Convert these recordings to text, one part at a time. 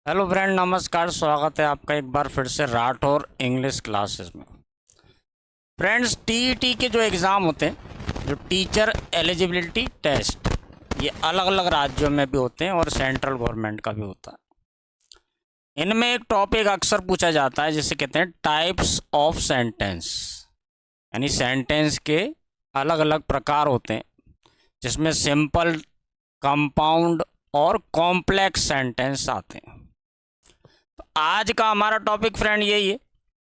Hello friend, नमस्कार। स्वागत है आपका एक बार फिर से राठौर इंग्लिश क्लासेस में। फ्रेंड्स, टीईटी के जो एग्ज़ाम होते हैं, जो टीचर एलिजिबिलिटी टेस्ट, ये अलग अलग राज्यों में भी होते हैं और सेंट्रल गवर्नमेंट का भी होता है। इनमें एक टॉपिक अक्सर पूछा जाता है जिसे कहते हैं टाइप्स ऑफ सेंटेंस, यानी सेंटेंस के अलग अलग प्रकार होते हैं, जिसमें सिंपल, कंपाउंड और कॉम्प्लेक्स सेंटेंस आते हैं। आज का हमारा टॉपिक फ्रेंड यही है,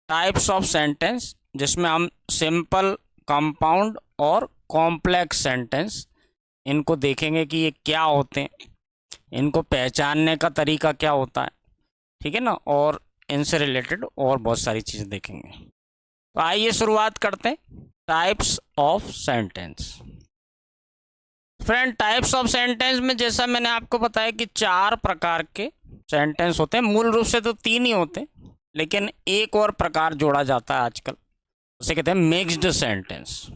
टाइप्स ऑफ सेंटेंस, जिसमें हम सिंपल, कंपाउंड और कॉम्प्लेक्स सेंटेंस इनको देखेंगे कि ये क्या होते हैं, इनको पहचानने का तरीका क्या होता है, ठीक है ना, और इनसे रिलेटेड और बहुत सारी चीज़ें देखेंगे। तो आइए शुरुआत करते हैं types of sentence. Friend, types of sentence में जैसा मैंने आपको बताया कि 4 प्रकार के सेंटेंस होते हैं। मूल रूप से तो 3 ही होते, लेकिन एक और प्रकार जोड़ा जाता है आजकल, उसे कहते हैं मिक्स्ड सेंटेंस।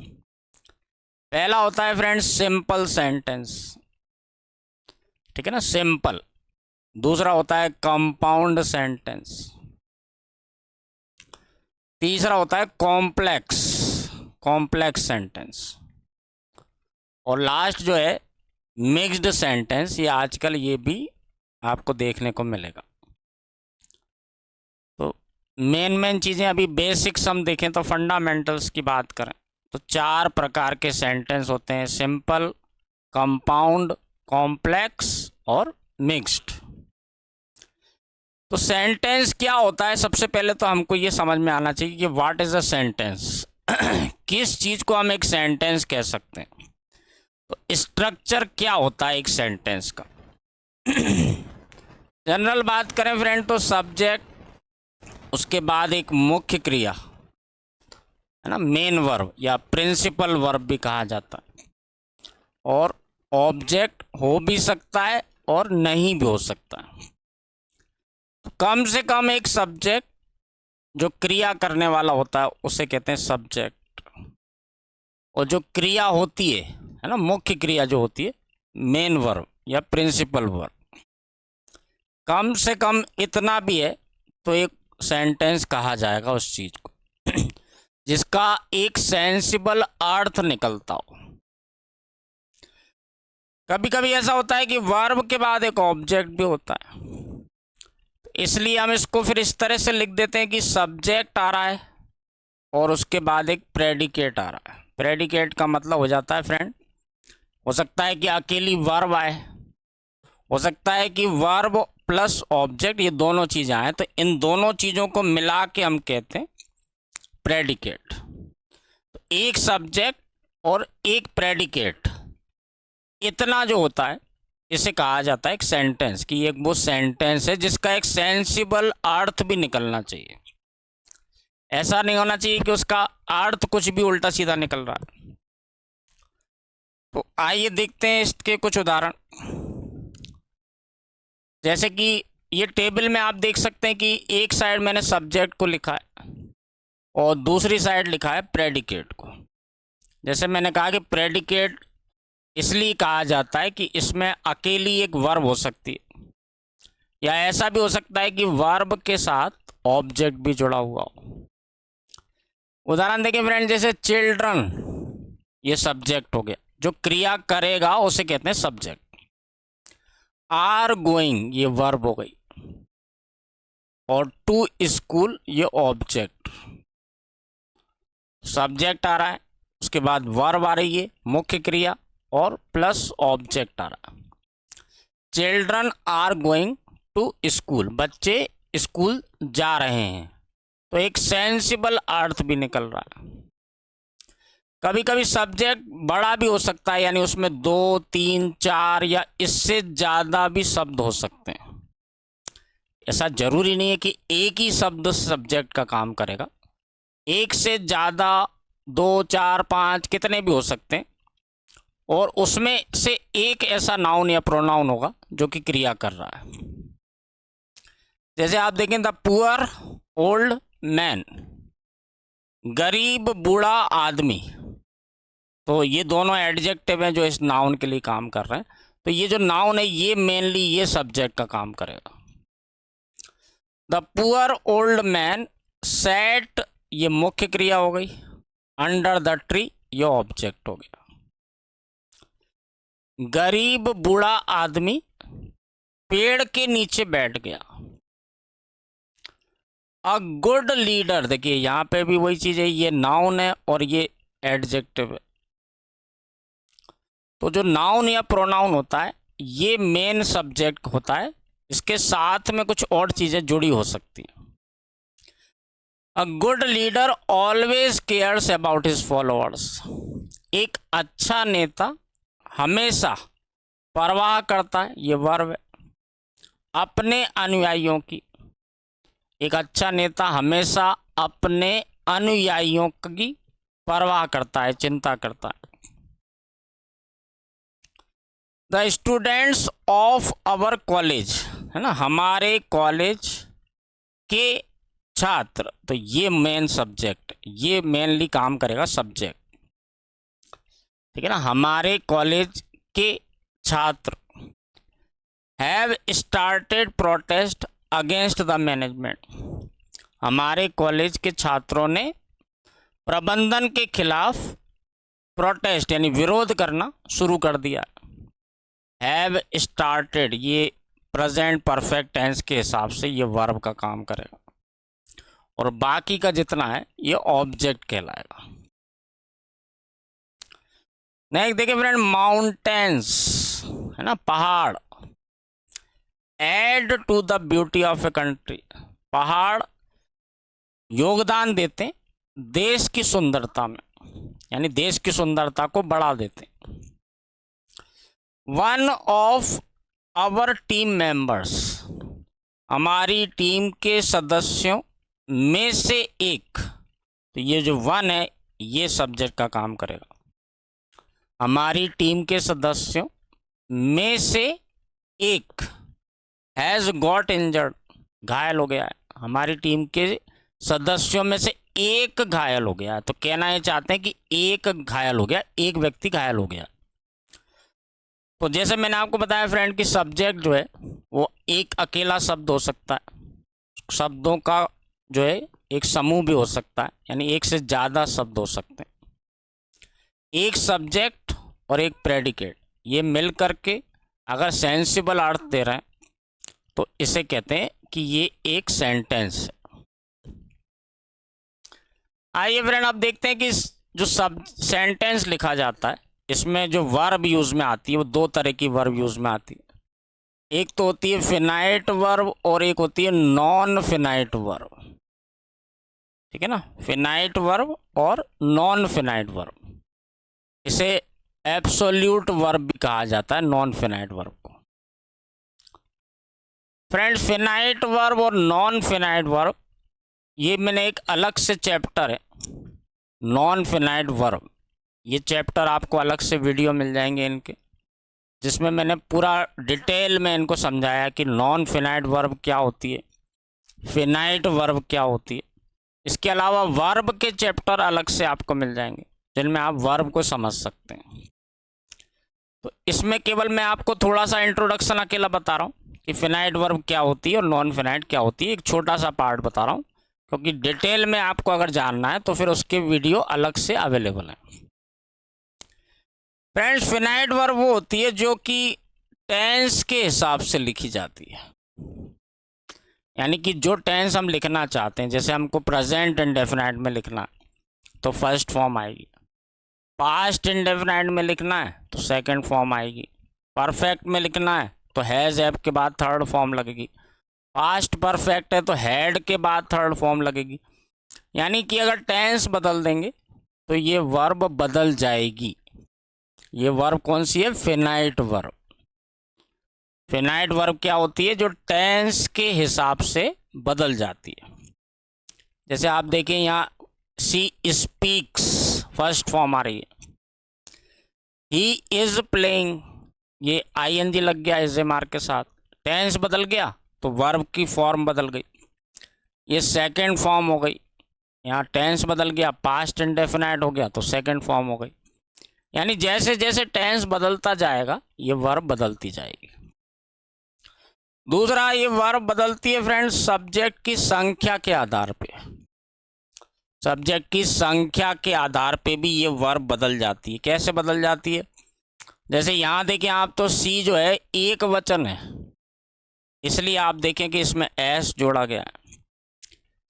पहला होता है फ्रेंड सिंपल सेंटेंस, ठीक है ना, सिंपल। दूसरा होता है कंपाउंड सेंटेंस। तीसरा होता है कॉम्प्लेक्स कॉम्प्लेक्स सेंटेंस। और लास्ट जो है मिक्स्ड सेंटेंस, ये आजकल ये भी आपको देखने को मिलेगा। तो मेन चीज़ें अभी बेसिक्स हम देखें तो फंडामेंटल्स की बात करें तो 4 प्रकार के सेंटेंस होते हैं, सिंपल, कंपाउंड, कॉम्प्लेक्स और मिक्स्ड। तो सेंटेंस क्या होता है, सबसे पहले तो हमको ये समझ में आना चाहिए कि व्हाट इज अ सेंटेंस। किस चीज़ को हम एक सेंटेंस कह सकते हैं। तो स्ट्रक्चर क्या होता है एक सेंटेंस का। जनरल बात करें फ्रेंड तो सब्जेक्ट, उसके बाद एक मुख्य क्रिया है ना, मेन वर्ब या प्रिंसिपल वर्ब भी कहा जाता है, और ऑब्जेक्ट हो भी सकता है और नहीं भी हो सकता है। तो कम से कम एक सब्जेक्ट जो क्रिया करने वाला होता है उसे कहते हैं सब्जेक्ट, और जो क्रिया होती है ना, मुख्य क्रिया जो होती है, मेन वर्ब या प्रिंसिपल वर्ब, कम से कम इतना भी है तो एक सेंटेंस कहा जाएगा उस चीज़ को जिसका एक सेंसिबल अर्थ निकलता हो। कभी कभी ऐसा होता है कि वर्ब के बाद एक ऑब्जेक्ट भी होता है, तो इसलिए हम इसको फिर इस तरह से लिख देते हैं कि सब्जेक्ट आ रहा है और उसके बाद एक प्रेडिकेट आ रहा है। प्रेडिकेट का मतलब हो जाता है फ्रेंड, हो सकता है कि अकेली वर्ब आए, हो सकता है कि वर्ब प्लस ऑब्जेक्ट, ये दोनों चीज़ें आए, तो इन दोनों चीज़ों को मिला के हम कहते हैं प्रेडिकेट। तो एक सब्जेक्ट और एक प्रेडिकेट, इतना जो होता है इसे कहा जाता है एक सेंटेंस, कि एक वो सेंटेंस है जिसका एक सेंसिबल अर्थ भी निकलना चाहिए। ऐसा नहीं होना चाहिए कि उसका अर्थ कुछ भी उल्टा सीधा निकल रहा है। तो आइए देखते हैं इसके कुछ उदाहरण। जैसे कि ये टेबल में आप देख सकते हैं कि एक साइड मैंने सब्जेक्ट को लिखा है और दूसरी साइड लिखा है प्रेडिकेट को। जैसे मैंने कहा कि प्रेडिकेट इसलिए कहा जाता है कि इसमें अकेली एक वर्ब हो सकती है, या ऐसा भी हो सकता है कि वर्ब के साथ ऑब्जेक्ट भी जुड़ा हुआ हो। उदाहरण देखिए फ्रेंड, जैसे चिल्ड्रन, ये सब्जेक्ट हो गया, जो क्रिया करेगा उसे कहते हैं सब्जेक्ट। आर गोइंग, ये वर्ब हो गई, और टू स्कूल, ये ऑब्जेक्ट। सब्जेक्ट आ रहा है, उसके बाद वर्ब आ रही है, मुख्य क्रिया, और प्लस ऑब्जेक्ट आ रहा है। Children are going to school, बच्चे स्कूल जा रहे हैं, तो एक सेंसिबल अर्थ भी निकल रहा है। कभी कभी सब्जेक्ट बड़ा भी हो सकता है, यानी उसमें 2, 3, 4 या इससे ज़्यादा भी शब्द हो सकते हैं। ऐसा जरूरी नहीं है कि एक ही शब्द सब्जेक्ट का काम करेगा, एक से ज़्यादा 2, 4, 5 कितने भी हो सकते हैं, और उसमें से एक ऐसा नाउन या प्रोनाउन होगा जो कि क्रिया कर रहा है। जैसे आप देखें, द पुअर ओल्ड मैन, गरीब बूढ़ा आदमी, तो ये दोनों एडजेक्टिव हैं जो इस नाउन के लिए काम कर रहे हैं। तो ये जो नाउन है ये मेनली ये सब्जेक्ट का काम करेगा। The poor old man sat, ये मुख्य क्रिया हो गई। अंडर द ट्री, ये ऑब्जेक्ट हो गया। गरीब बूढ़ा आदमी पेड़ के नीचे बैठ गया। अ गुड लीडर, देखिए यहां पे भी वही चीज है, ये नाउन है और ये एडजेक्टिव है। तो जो नाउन या प्रोनाउन होता है ये मेन सब्जेक्ट होता है, इसके साथ में कुछ और चीजें जुड़ी हो सकती हैं। A good leader always cares about his followers, एक अच्छा नेता हमेशा परवाह करता है, ये वर्ब है, अपने अनुयायियों की। एक अच्छा नेता हमेशा अपने अनुयायियों की परवाह करता है, चिंता करता है। The students of our college, है ना, हमारे कॉलेज के छात्र, तो ये मेन सब्जेक्ट, ये मेनली काम करेगा सब्जेक्ट, ठीक है ना। हमारे कॉलेज के छात्र have started protest against the management, हमारे कॉलेज के छात्रों ने प्रबंधन के खिलाफ प्रोटेस्ट यानी विरोध करना शुरू कर दिया। हैव स्टार्टेड, ये प्रेजेंट परफेक्ट टेंस के हिसाब से ये वर्ब का काम करेगा, और बाकी का जितना है ये ऑब्जेक्ट कहलाएगा। नेक्स्ट देखिए फ्रेंड, माउंटेन्स, है ना, पहाड़। Add to the beauty of a country, पहाड़ योगदान देते हैं देश की सुंदरता में, यानी देश की सुंदरता को बढ़ा देते हैं। One of our team members, हमारी टीम के सदस्यों में से एक, तो ये जो वन है ये सब्जेक्ट का काम करेगा। हमारी टीम के सदस्यों में से एक हैज़ गॉट इंजर्ड, घायल हो गया है, हमारी टीम के सदस्यों में से एक घायल हो गया। तो कहना ये चाहते हैं कि एक घायल हो गया, एक व्यक्ति घायल हो गया। तो जैसे मैंने आपको बताया फ्रेंड कि सब्जेक्ट जो है वो एक अकेला शब्द हो सकता है, शब्दों का जो है एक समूह भी हो सकता है, यानी एक से ज़्यादा शब्द हो सकते हैं। एक सब्जेक्ट और एक प्रेडिकेट, ये मिल करके अगर सेंसिबल अर्थ दे रहे हैं तो इसे कहते हैं कि ये एक सेंटेंस है। आइए फ्रेंड अब देखते हैं कि जो सब सेंटेंस लिखा जाता है इसमें जो वर्ब यूज में आती है वो दो तरह की वर्ब यूज में आती है। एक तो होती है फिनाइट वर्ब और एक होती है नॉन फिनाइट वर्ब, ठीक है ना। फिनाइट वर्ब और नॉन फिनाइट वर्ब, इसे एब्सोल्यूट वर्ब भी कहा जाता है, नॉन फिनाइट वर्ब को। फ्रेंड्स फिनाइट वर्ब और नॉन फिनाइट वर्ब, ये मैंने एक अलग से चैप्टर है नॉन फिनाइट वर्ब, ये चैप्टर आपको अलग से वीडियो मिल जाएंगे इनके, जिसमें मैंने पूरा डिटेल में इनको समझाया कि नॉन फिनाइट वर्ब क्या होती है, फिनाइट वर्ब क्या होती है। इसके अलावा वर्ब के चैप्टर अलग से आपको मिल जाएंगे जिनमें आप वर्ब को समझ सकते हैं। तो इसमें केवल मैं आपको थोड़ा सा इंट्रोडक्शन अकेला बता रहा हूँ कि फिनाइट वर्ब क्या होती है और नॉन फिनाइट क्या होती है, एक छोटा सा पार्ट बता रहा हूँ, क्योंकि डिटेल में आपको अगर जानना है तो फिर उसके वीडियो अलग से अवेलेबल हैं। फ्रेंड्स फिनाइट वर्ब वो होती है जो कि टेंस के हिसाब से लिखी जाती है, यानी कि जो टेंस हम लिखना चाहते हैं, जैसे हमको प्रेजेंट इंडेफिनाइट में लिखना है तो फर्स्ट फॉर्म आएगी, पास्ट इंडेफिनाइट में लिखना है तो सेकंड फॉर्म आएगी, परफेक्ट में लिखना है तो हैज़ हैव के बाद थर्ड फॉर्म लगेगी, पास्ट परफेक्ट है तो हैड के बाद थर्ड फॉर्म लगेगी। यानी कि अगर टेंस बदल देंगे तो ये वर्ब बदल जाएगी। ये वर्ब कौन सी है? Finite verb. फिनाइट वर्ब क्या होती है? जो टेंस के हिसाब से बदल जाती है। जैसे आप देखें यहाँ सी स्पीक्स फर्स्ट फॉर्म आ रही है, ही इज प्लेइंग, ये आईएनजी लग गया इज ए मार्क के साथ, टेंस बदल गया तो वर्ब की फॉर्म बदल गई, ये सेकंड फॉर्म हो गई। यहाँ टेंस बदल गया, पास्ट इंडेफिनाइट हो गया तो सेकंड फॉर्म हो गई। यानी जैसे जैसे टेंस बदलता जाएगा ये वर्ब बदलती जाएगी। दूसरा, ये वर्ब बदलती है फ्रेंड्स सब्जेक्ट की संख्या के आधार पे। सब्जेक्ट की संख्या के आधार पे भी ये वर्ब बदल जाती है। कैसे बदल जाती है? जैसे यहाँ देखें आप, तो सी जो है एक वचन है, इसलिए आप देखें कि इसमें एस जोड़ा गया है,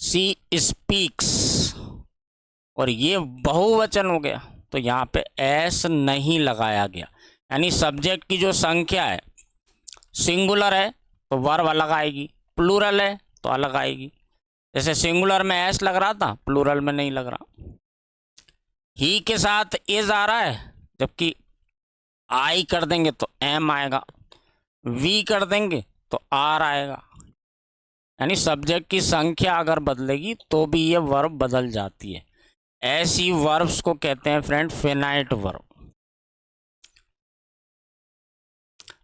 सी स्पीक्स, और ये बहुवचन हो गया तो यहाँ पे एस नहीं लगाया गया। यानी सब्जेक्ट की जो संख्या है, सिंगुलर है तो वर्ब अलग आएगी, प्लूरल है तो अलग आएगी। जैसे सिंगुलर में एस लग रहा था, प्लूरल में नहीं लग रहा। ही के साथ इज आ रहा है, जबकि आई कर देंगे तो एम आएगा, वी कर देंगे तो आर आएगा। यानी सब्जेक्ट की संख्या अगर बदलेगी तो भी ये वर्ब बदल जाती है। ऐसी वर्ब्स को कहते हैं फ्रेंड फिनाइट वर्ब।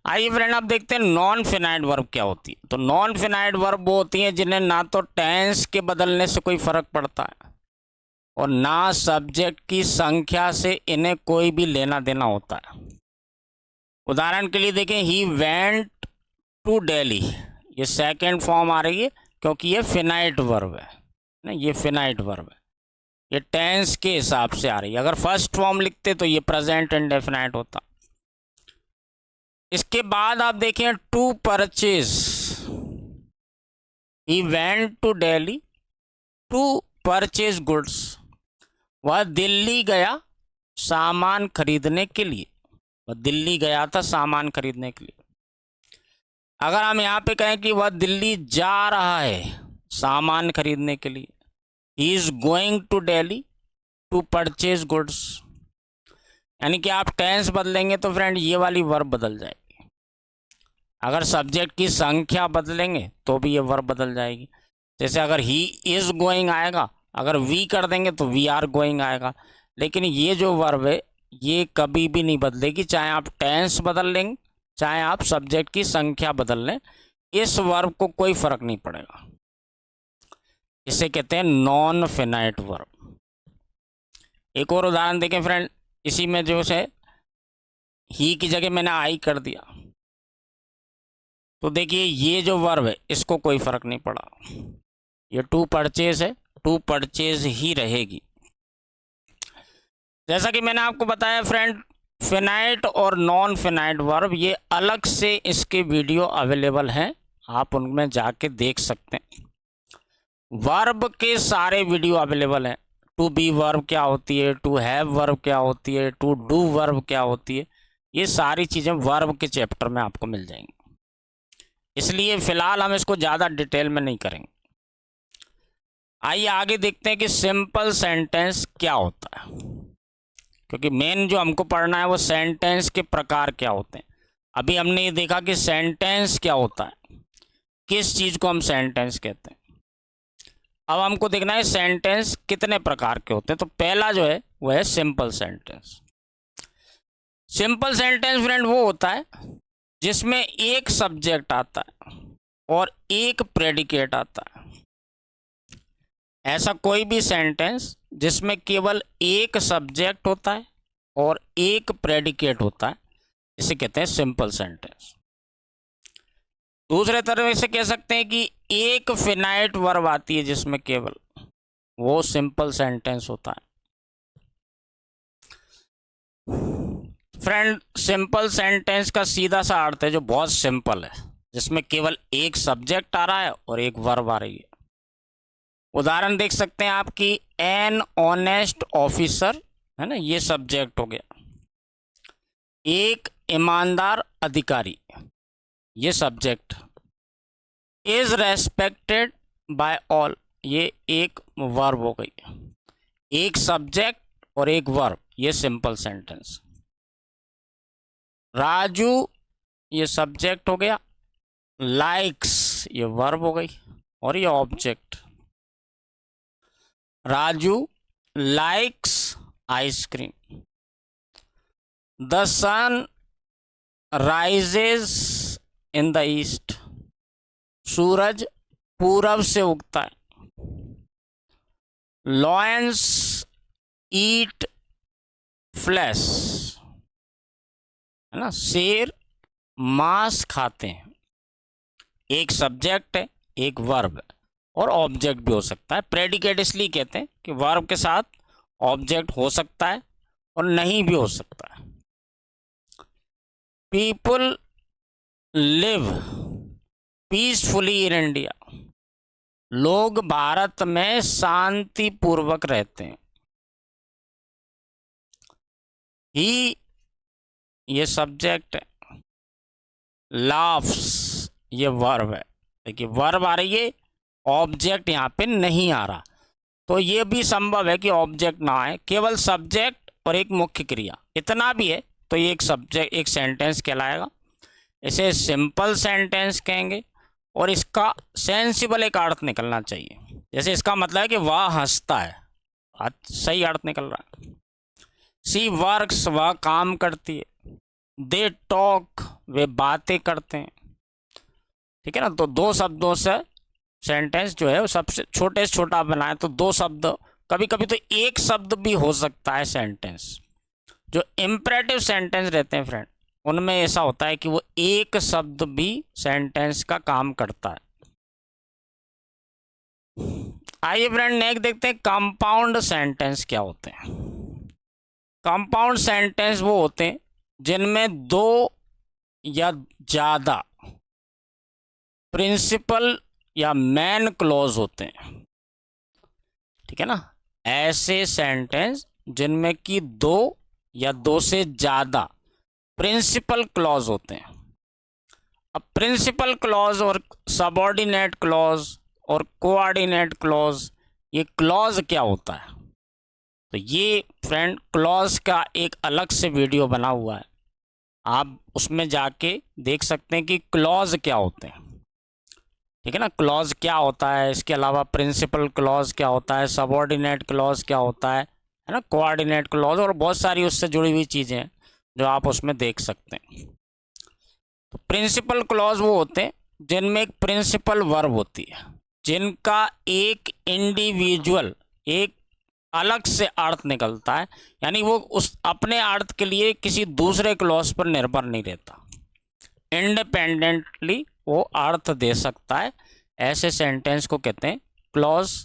आइए फ्रेंड अब देखते हैं नॉन फिनाइट वर्ब क्या होती है। तो नॉन फिनाइट वर्ब वो होती हैं जिन्हें ना तो टेंस के बदलने से कोई फर्क पड़ता है और ना सब्जेक्ट की संख्या से इन्हें कोई भी लेना देना होता है। उदाहरण के लिए देखें, ही वेंट टू दिल्ली, ये सेकंड फॉर्म आ रही है क्योंकि ये फिनाइट वर्ब है ना, ये फिनाइट वर्ब है, ये टेंस के हिसाब से आ रही है। अगर फर्स्ट फॉर्म लिखते तो ये प्रेजेंट इंडेफिनाइट होता। इसके बाद आप देखें to purchase, he went to Delhi to purchase goods, वह दिल्ली गया सामान खरीदने के लिए, वह दिल्ली गया था सामान खरीदने के लिए। अगर हम यहाँ पे कहें कि वह दिल्ली जा रहा है सामान खरीदने के लिए, he is going to Delhi to purchase goods, यानी कि आप टेंस बदलेंगे तो फ्रेंड ये वाली वर्ब बदल जाएगी। अगर सब्जेक्ट की संख्या बदलेंगे तो भी ये वर्ब बदल जाएगी। जैसे अगर ही इज गोइंग आएगा, अगर वी कर देंगे तो वी आर गोइंग आएगा। लेकिन ये जो वर्ब है ये कभी भी नहीं बदलेगी, चाहे आप टेंस बदल लेंगे चाहे आप सब्जेक्ट की संख्या बदल लें, इस वर्ब को कोई फर्क नहीं पड़ेगा। इसे कहते हैं नॉन फिनाइट वर्ब। एक और उदाहरण देखें फ्रेंड, इसी में जो है ही की जगह मैंने आई कर दिया, तो देखिए ये जो वर्ब है इसको कोई फर्क नहीं पड़ा, ये टू परचेज है, टू परचेज ही रहेगी। जैसा कि मैंने आपको बताया फ्रेंड, फिनाइट और नॉन फिनाइट वर्ब ये अलग से इसके वीडियो अवेलेबल हैं, आप उनमें जाके देख सकते हैं। वर्ब के सारे वीडियो अवेलेबल हैं। टू बी वर्ब क्या होती है, टू हैव वर्ब क्या होती है, टू डू वर्ब क्या होती है, ये सारी चीज़ें वर्ब के चैप्टर में आपको मिल जाएंगी। इसलिए फिलहाल हम इसको ज़्यादा डिटेल में नहीं करेंगे। आइए आगे देखते हैं कि सिंपल सेंटेंस क्या होता है, क्योंकि मेन जो हमको पढ़ना है वो सेंटेंस के प्रकार क्या होते हैं। अभी हमने ये देखा कि सेंटेंस क्या होता है, किस चीज़ को हम सेंटेंस कहते हैं। अब हमको देखना है सेंटेंस कितने प्रकार के होते हैं। तो पहला जो है वो है simple sentence. Simple sentence friend वो होता है जिसमें एक सब्जेक्ट आता है और एक प्रेडिकेट आता है। ऐसा कोई भी सेंटेंस जिसमें केवल एक सब्जेक्ट होता है और एक प्रेडिकेट होता है, इसे कहते हैं सिंपल सेंटेंस। दूसरे तरह से कह सकते हैं कि एक फिनाइट वर्ब आती है जिसमें केवल, वो सिंपल सेंटेंस होता है। फ्रेंड सिंपल सेंटेंस का सीधा सा अर्थ है जो बहुत सिंपल है, जिसमें केवल एक सब्जेक्ट आ रहा है और एक वर्ब आ रही है। उदाहरण देख सकते हैं आपकी एन ऑनेस्ट ऑफिसर है ना, ये सब्जेक्ट हो गया। एक ईमानदार अधिकारी, ये subject. Is respected by all, ये एक वर्ब हो गई। एक सब्जेक्ट और एक वर्ब, ये सिंपल सेंटेंस। राजू ये सब्जेक्ट हो गया, लाइक्स ये वर्ब हो गई और ये object. Raju likes ice cream. The sun rises in the east, सूरज पूरब से उगता है। लॉयंस ईट फ्लैश, है ना, शेर मांस खाते हैं। एक सब्जेक्ट है, एक वर्ब है, और ऑब्जेक्ट भी हो सकता है। प्रेडिकेट इसलिए कहते हैं कि वर्ब के साथ ऑब्जेक्ट हो सकता है और नहीं भी हो सकता है। People live peacefully in India, लोग भारत में शांति पूर्वक रहते हैं। ही ये सब्जेक्ट है, लाफ्स ये वर्ब है। देखिए वर्ब आ रही है, ऑब्जेक्ट यहाँ पे नहीं आ रहा, तो ये भी संभव है कि ऑब्जेक्ट ना आए, केवल सब्जेक्ट और एक मुख्य क्रिया, इतना भी है तो ये एक सब्जेक्ट, एक सेंटेंस कहलाएगा। इसे सिंपल सेंटेंस कहेंगे और इसका सेंसिबल एक अर्थ निकलना चाहिए। जैसे इसका मतलब है कि वह हंसता है, सही अर्थ निकल रहा है। सी वर्क्स वह काम करती है। दे टॉक वे बातें करते हैं। ठीक है ना, तो दो शब्दों से सेंटेंस जो है वो सबसे छोटे से छोटा बनाए तो दो शब्द, कभी कभी तो एक शब्द भी हो सकता है सेंटेंस। जो इम्परेटिव सेंटेंस रहते हैं फ्रेंड, उनमें ऐसा होता है कि वो एक शब्द भी सेंटेंस का काम करता है। आइए फ्रेंड नेक्स्ट देखते हैं कंपाउंड सेंटेंस क्या होते हैं। कंपाउंड सेंटेंस वो होते हैं जिनमें दो या ज़्यादा प्रिंसिपल या मेन क्लॉज होते हैं। ठीक है ना, ऐसे सेंटेंस जिनमें कि दो या दो से ज़्यादा प्रिंसिपल क्लॉज होते हैं। अब प्रिंसिपल क्लॉज और सबऑर्डिनेट क्लॉज और कोऑर्डिनेट क्लॉज, ये क्लॉज क्या होता है? तो ये फ्रेंड क्लॉज का एक अलग से वीडियो बना हुआ है, आप उसमें जाके देख सकते हैं कि क्लॉज क्या होते हैं। ठीक है ना, क्लॉज क्या होता है, इसके अलावा प्रिंसिपल क्लॉज क्या होता है, सबऑर्डिनेट क्लॉज क्या होता है ना, कोऑर्डिनेट क्लॉज, और बहुत सारी उससे जुड़ी हुई चीज़ें हैं जो आप उसमें देख सकते हैं। तो प्रिंसिपल क्लॉज वो होते हैं जिनमें एक प्रिंसिपल वर्ब होती है, जिनका एक इंडिविजुअल, एक अलग से अर्थ निकलता है, यानी वो उस अपने अर्थ के लिए किसी दूसरे क्लॉज पर निर्भर नहीं रहता, इंडिपेंडेंटली वो अर्थ दे सकता है। ऐसे सेंटेंस को कहते हैं क्लॉज,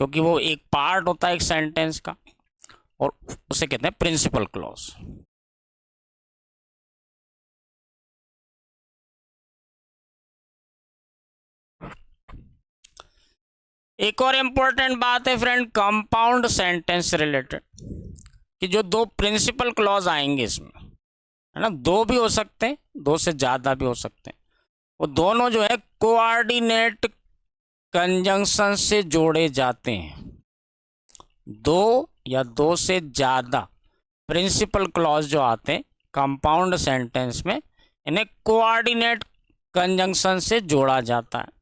क्योंकि वो एक पार्ट होता है एक सेंटेंस का, और उसे कहते हैं प्रिंसिपल क्लॉज। एक और इंपॉर्टेंट बात है फ्रेंड कंपाउंड सेंटेंस रिलेटेड, कि जो दो प्रिंसिपल क्लॉज आएंगे इसमें, है ना, दो भी हो सकते हैं, दो से ज़्यादा भी हो सकते हैं, वो दोनों जो है कोऑर्डिनेट कंजंक्शन से जोड़े जाते हैं। दो या दो से ज़्यादा प्रिंसिपल क्लॉज जो आते हैं कंपाउंड सेंटेंस में, इन्हें कोऑर्डिनेट कंजंक्शन से जोड़ा जाता है।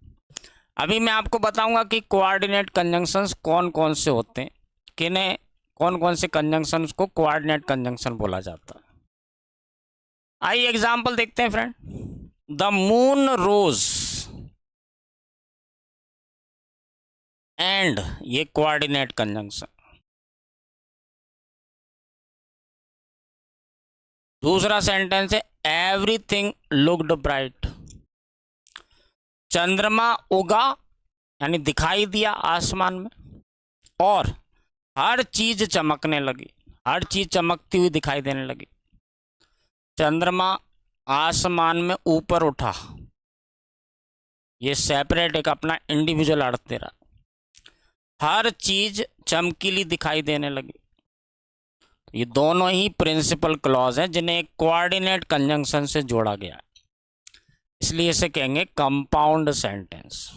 अभी मैं आपको बताऊंगा कि कोऑर्डिनेट कंजंक्शंस कौन कौन से होते हैं, किन्हें कौन कौन से कंजंक्शंस को कोऑर्डिनेट कंजंक्शन बोला जाता है। आइए एग्जांपल देखते हैं friend. The moon rose and, ये कोऑर्डिनेट कंजंक्शन। दूसरा सेंटेंस है एवरीथिंग लुक्ड ब्राइट, चंद्रमा उगा यानी दिखाई दिया आसमान में, और हर चीज चमकने लगी, हर चीज चमकती हुई दिखाई देने लगी। चंद्रमा आसमान में ऊपर उठा, ये सेपरेट एक अपना इंडिविजुअल अर्थ दे रहा। हर चीज चमकीली दिखाई देने लगी, ये दोनों ही प्रिंसिपल क्लॉज हैं जिन्हें एक कोऑर्डिनेट कंजंक्शन से जोड़ा गया है, इसलिए इसे कहेंगे कंपाउंड सेंटेंस।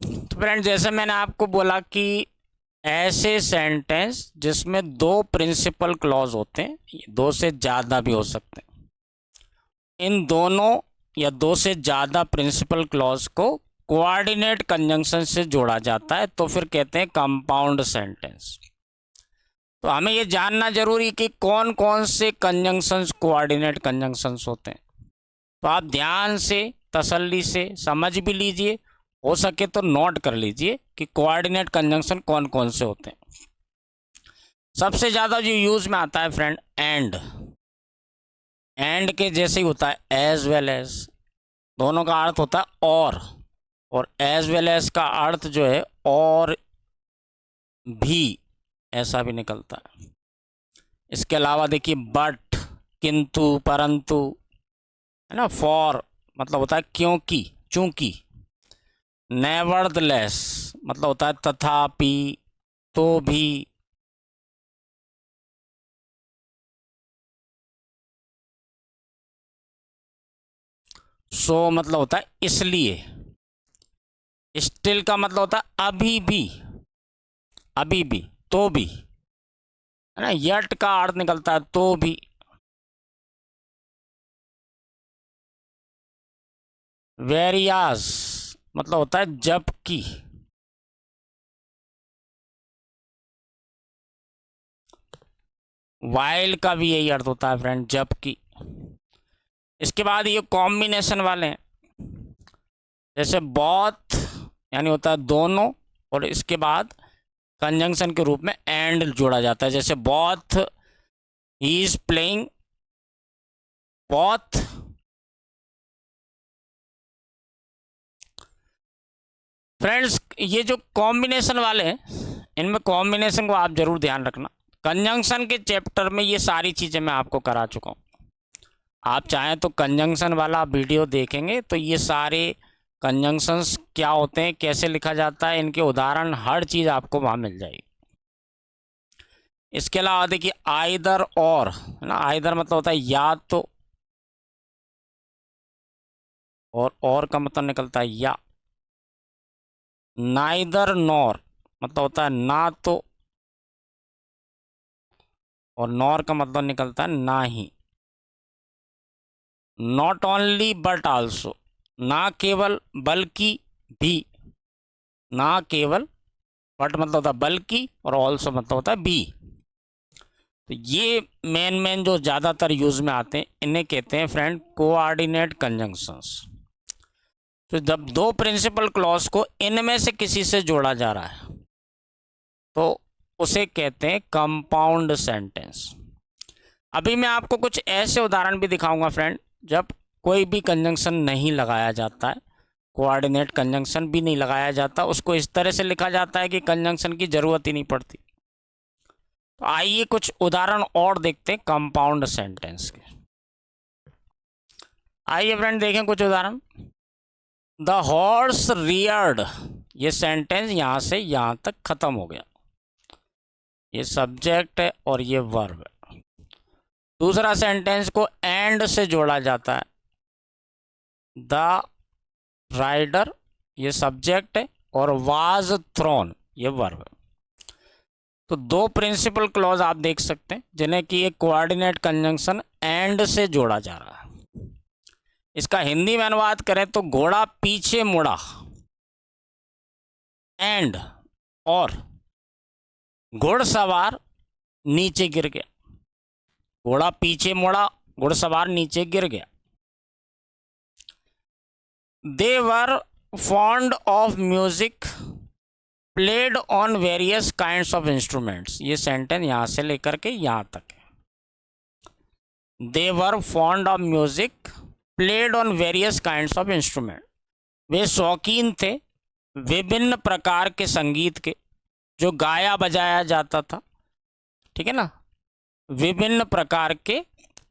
तो फ्रेंड जैसे मैंने आपको बोला कि ऐसे सेंटेंस जिसमें दो प्रिंसिपल क्लॉज होते हैं, दो से ज़्यादा भी हो सकते हैं, इन दोनों या दो से ज़्यादा प्रिंसिपल क्लॉज को कोऑर्डिनेट कंजंक्शन से जोड़ा जाता है, तो फिर कहते हैं कंपाउंड सेंटेंस। तो हमें ये जानना जरूरी कि कौन कौन से कंजंक्शंस कोऑर्डिनेट कंजंक्शंस होते हैं। तो आप ध्यान से तसल्ली से समझ भी लीजिए, हो सके तो नोट कर लीजिए कि कोऑर्डिनेट कंजंक्शन कौन कौन से होते हैं। सबसे ज़्यादा जो यूज़ में आता है फ्रेंड एंड, एंड के जैसे ही होता है एज वेल एज, दोनों का अर्थ होता है और एज वेल एज का अर्थ जो है और भी, ऐसा भी निकलता है। इसके अलावा देखिए बट, किंतु, परंतु, है ना। फॉर मतलब होता है क्योंकि, चूंकि। नेवरदलेस मतलब होता है तथापि, तो भी। सो मतलब होता है इसलिए। स्टिल का मतलब होता है अभी भी, अभी भी, तो भी, है ना। यट का अर्थ निकलता है तो भी। वेरियास मतलब होता है जबकि। वाइल का भी यही अर्थ होता है फ्रेंड, जबकि। इसके बाद ये कॉम्बिनेशन वाले हैं, जैसे बोथ यानी होता है दोनों, और इसके बाद कंजंक्शन के रूप में एंड जोड़ा जाता है, जैसे both he is playing, both. Friends ये जो कॉम्बिनेशन वाले हैं, इनमें कॉम्बिनेशन को आप जरूर ध्यान रखना। कंजंक्शन के चैप्टर में ये सारी चीज़ें मैं आपको करा चुका हूँ। आप चाहें तो कंजंक्शन वाला वीडियो देखेंगे तो ये सारे कंजंक्शंस क्या होते हैं, कैसे लिखा जाता है, इनके उदाहरण, हर चीज़ आपको वहाँ मिल जाएगी। इसके अलावा देखिए आइदर और, है ना। आइदर मतलब होता है या तो, और का मतलब निकलता है या। नाइदर नॉर मतलब होता है ना तो, और नॉर का मतलब निकलता है ना ही। नॉट ओनली बट आल्सो, ना केवल बल्कि भी। ना केवल, बट मतलब होता है बल्कि, और ऑल्सो मतलब होता है भी। तो ये मेन जो ज़्यादातर यूज में आते हैं, इन्हें कहते हैं फ्रेंड कोऑर्डिनेट कंजंक्शंस। तो जब दो प्रिंसिपल क्लॉज को इनमें से किसी से जोड़ा जा रहा है तो उसे कहते हैं कंपाउंड सेंटेंस। अभी मैं आपको कुछ ऐसे उदाहरण भी दिखाऊंगा फ्रेंड, जब कोई भी कंजंक्शन नहीं लगाया जाता है, कोऑर्डिनेट कंजंक्शन भी नहीं लगाया जाता, उसको इस तरह से लिखा जाता है कि कंजंक्शन की ज़रूरत ही नहीं पड़ती। तो आइए कुछ उदाहरण और देखते हैं कंपाउंड सेंटेंस के। आइए फ्रेंड देखें कुछ उदाहरण। द हॉर्स रियर्ड, ये सेंटेंस यहाँ से यहाँ तक खत्म हो गया। ये सब्जेक्ट है और ये वर्ब है। दूसरा सेंटेंस को एंड से जोड़ा जाता है। द राइडर, ये सब्जेक्ट है, और वाज थ्रोन, ये वर्ब है। तो दो प्रिंसिपल क्लॉज आप देख सकते हैं जिन्हें कि एक कोऑर्डिनेट कंजंक्शन एंड से जोड़ा जा रहा है। इसका हिंदी में अनुवाद करें तो घोड़ा पीछे मुड़ा, एंड, और घुड़सवार नीचे गिर गया। घोड़ा पीछे मुड़ा, घुड़सवार नीचे गिर गया। They were fond of music played on various kinds of instruments, ये सेंटेंस यहां से लेकर के यहां तक है। They were fond of music played on various kinds of instrument, वे शौकीन थे विभिन्न प्रकार के संगीत के जो गाया बजाया जाता था, ठीक है ना। विभिन्न प्रकार के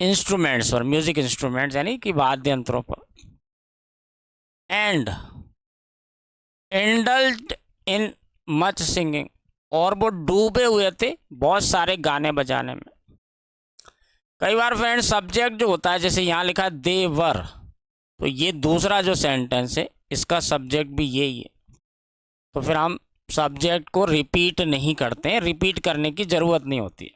इंस्ट्रूमेंट्स और म्यूजिक इंस्ट्रूमेंट्स यानी कि वाद्य यंत्रों पर। And indulged in much singing, और वो डूबे हुए थे बहुत सारे गाने बजाने में। कई बार फ्रेंड सब्जेक्ट जो होता है, जैसे यहाँ लिखा है दे वर, तो ये दूसरा जो सेंटेंस है इसका सब्जेक्ट भी यही है। तो फिर हम सब्जेक्ट को रिपीट नहीं करते हैं, रिपीट करने की ज़रूरत नहीं होती है।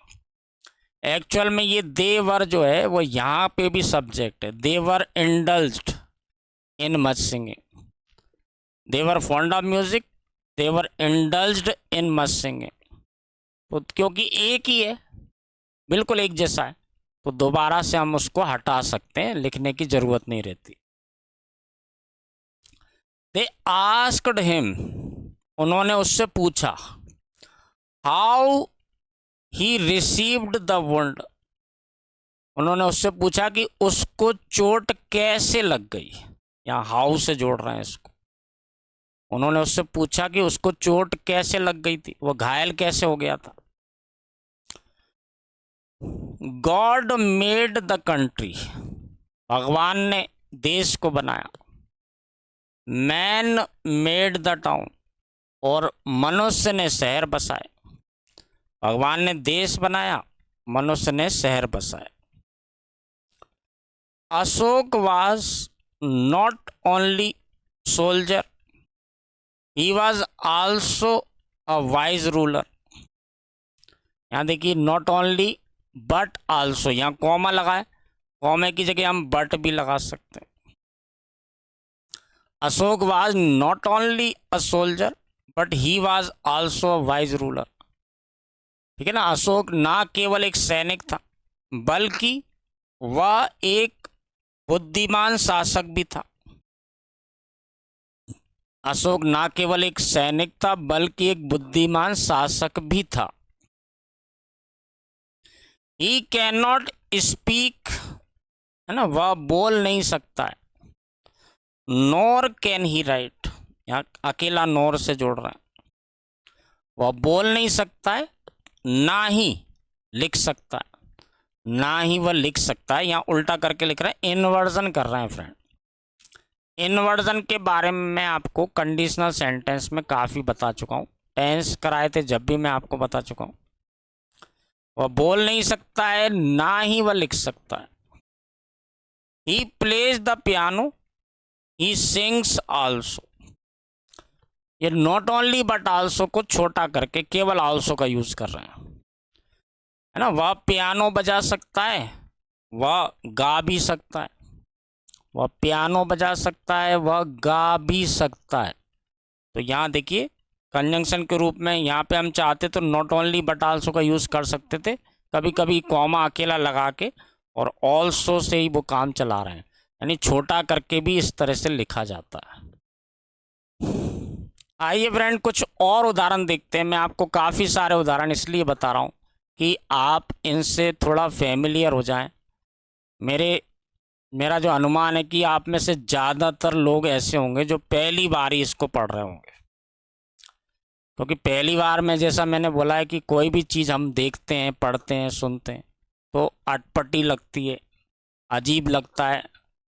एक्चुअल में ये दे वर जो है वो यहाँ पे भी सब्जेक्ट है। They were indulged in much singing, they were fond of music, they were indulged in much singing. तो क्योंकि एक ही है, बिल्कुल एक जैसा है, तो दोबारा से हम उसको हटा सकते हैं, लिखने की जरूरत नहीं रहती। दे आस्क्ड हिम, उन्होंने उससे पूछा। How he received the wound, उन्होंने उससे पूछा कि उसको चोट कैसे लग गई। यहाँ हाउ से जोड़ रहे हैं इसको। उन्होंने उससे पूछा कि उसको चोट कैसे लग गई थी, वो घायल कैसे हो गया था। गॉड मेड द कंट्री, भगवान ने देश को बनाया। मैन मेड द टाउन, और मनुष्य ने शहर बसाए। भगवान ने देश बनाया, मनुष्य ने शहर बसाए। Ashok was not only soldier, he was also a wise ruler. यहाँ देखिए नॉट ओनली बट आल्सो, यहाँ कॉमा लगाए, कॉमे की जगह हम बट भी लगा सकते हैं। Ashok was not only a soldier but he was also a wise ruler. ठीक है ना, अशोक ना केवल एक सैनिक था बल्कि वह एक बुद्धिमान शासक भी था। अशोक ना केवल एक सैनिक था बल्कि एक बुद्धिमान शासक भी था। ही कैन नॉट स्पीक, है ना, वह बोल नहीं सकता है। नॉर कैन ही राइट, यहाँ अकेला नॉर से जोड़ रहा है। वह बोल नहीं सकता है, ना ही लिख सकता है, ना ही वह लिख सकता है। यहाँ उल्टा करके लिख रहा है, इन्वर्जन कर रहे हैं फ्रेंड। इन्वर्जन के बारे में मैं आपको कंडीशनल सेंटेंस में काफ़ी बता चुका हूँ, टेंस कराए थे जब भी मैं आपको बता चुका हूँ। वह बोल नहीं सकता है, ना ही वह लिख सकता है। He plays the piano, he sings also. ये नॉट ओनली बट आल्सो को छोटा करके केवल आल्सो का यूज कर रहे हैं, है ना। वह पियानो बजा सकता है, वह गा भी सकता है। वह पियानो बजा सकता है, वह गा भी सकता है। तो यहाँ देखिए कंजंक्शन के रूप में यहाँ पे हम चाहते तो नॉट ओनली बट आल्सो का यूज़ कर सकते थे, कभी कभी कॉमा अकेला लगा के, और ऑल्सो से ही वो काम चला रहे हैं, यानी छोटा करके भी इस तरह से लिखा जाता है। आइए फ्रेंड कुछ और उदाहरण देखते हैं। मैं आपको काफ़ी सारे उदाहरण इसलिए बता रहा हूँ कि आप इनसे थोड़ा फेमिलियर हो जाएं। मेरा जो अनुमान है कि आप में से ज़्यादातर लोग ऐसे होंगे जो पहली बार ही इसको पढ़ रहे होंगे, क्योंकि पहली बार में जैसा मैंने बोला है कि कोई भी चीज़ हम देखते हैं, पढ़ते हैं, सुनते हैं तो अटपटी लगती है, अजीब लगता है,